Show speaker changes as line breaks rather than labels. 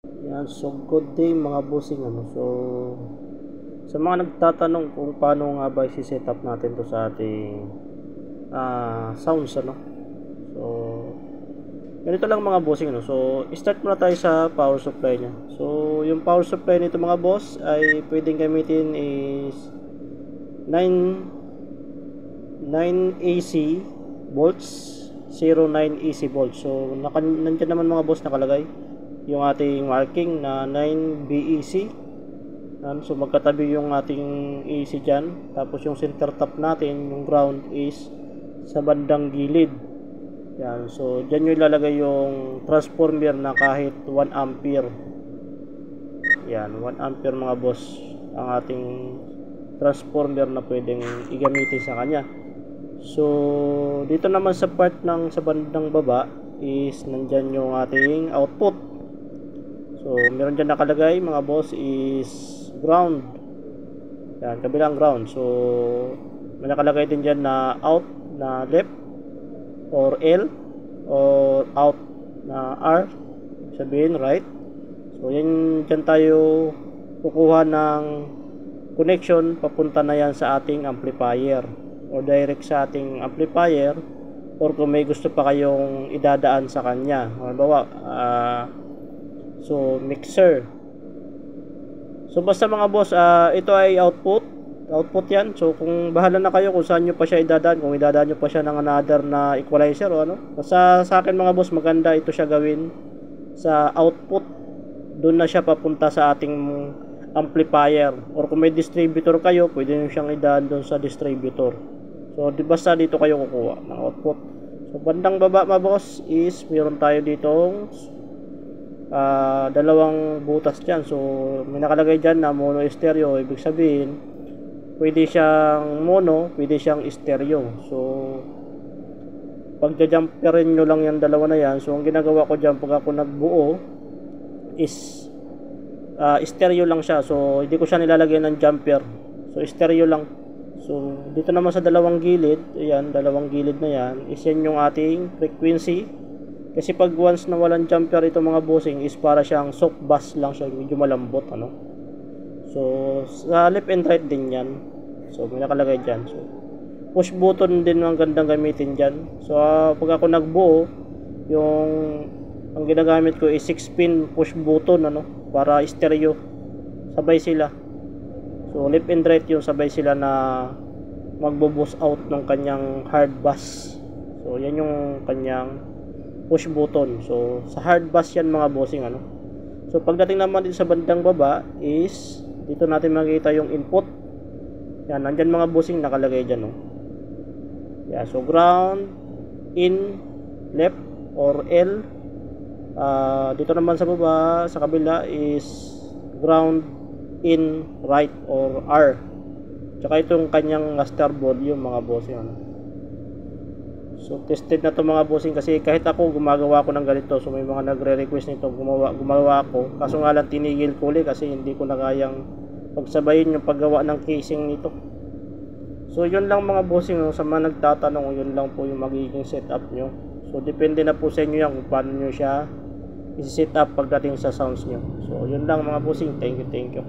Yan, so good day mga bossing So sa mga nagtatanong kung paano nga ba i-set up natin to sa ating sounds So ganito lang mga bossing So start muna tayo sa power supply nya. So yung power supply nito mga boss ay pwedeng gamitin is 9 AC volts, 09 AC volts. So nandiyan naman mga boss nakalagay yung ating marking na 9 BEC. So magkatabi yung ating AC dyan. Tapos yung center top natin, yung ground is sa bandang gilid. Yan. So dyan yung ilalagay yung transformer na kahit 1 ampere. Yan, 1 ampere mga boss ang ating transformer na pwedeng igamitin sa kanya. So dito naman sa part ng sa bandang baba is nandyan yung ating output. So meron dyan nakalagay mga boss is ground. Yan, kabilang ground. So may nakalagay din dyan na out na left or L or out na R, sabihin right. So yan, dyan tayo kukuha ng connection papunta na yan sa ating amplifier or direct sa ating amplifier, or kung may gusto pa kayong idadaan sa kanya, halimbawa so mixer. So basta mga boss, ito ay output yan. So kung bahala na kayo kung saan nyo pa siya idadaan, kung idadaan nyo pa siya ng another na equalizer o ano. Basta sa akin mga boss, maganda ito siya gawin sa output. Doon na siya papunta sa ating amplifier, or kung may distributor kayo, pwede nyo siyang idaan doon sa distributor. So basta dito kayo kukuha ng output. So bandang baba mga boss is meron tayo ditong dalawang butas dyan. So may nakalagay dyan na mono stereo. Ibig sabihin pwede siyang mono, pwede siyang stereo. So pagja-jumperin nyo lang yung dalawa na yan. So ang ginagawa ko dyan pag ako nagbuo is stereo lang siya. So hindi ko siya nilalagay ng jumper. So stereo lang. So dito naman sa dalawang gilid, ayan, dalawang gilid na yan, is yan yung ating frequency. Kasi pag once na walang jumper ito mga bossing is para siyang soft bass lang siya, medyo malambot So sa left and right din yan. So may nakalagay dyan. So push button din ang gandang gamitin dyan. So pag ako nagbuo, yung ang ginagamit ko is 6 pin push button para stereo, sabay sila. So left and right yung sabay sila na magbo-boost out ng kanyang hard bass. So yan yung kanyang push button. So sa hard bass yan mga bossing So pagdating naman din sa bandang baba is dito natin makikita yung input. Yan, nandyan mga bossing nakalagay dyan Yeah, so ground in left or L. Dito naman sa baba sa kabila is ground in right or R. Tsaka itong kanyang master volume mga bossing So tested na to mga bossing, kasi kahit ako gumagawa ko ng ganito. So may mga nagre-request nito gumawa ako, kaso nga lang tinigil ko ulit kasi hindi ko na kayang pagsabayin yung paggawa ng casing nito. So yun lang mga bossing sa mga nagtatanong, yun lang po yung magiging setup nyo. So depende na po sa inyo yan kung paano nyo siya i-set up pagdating sa sounds nyo. So yun lang mga bossing, thank you.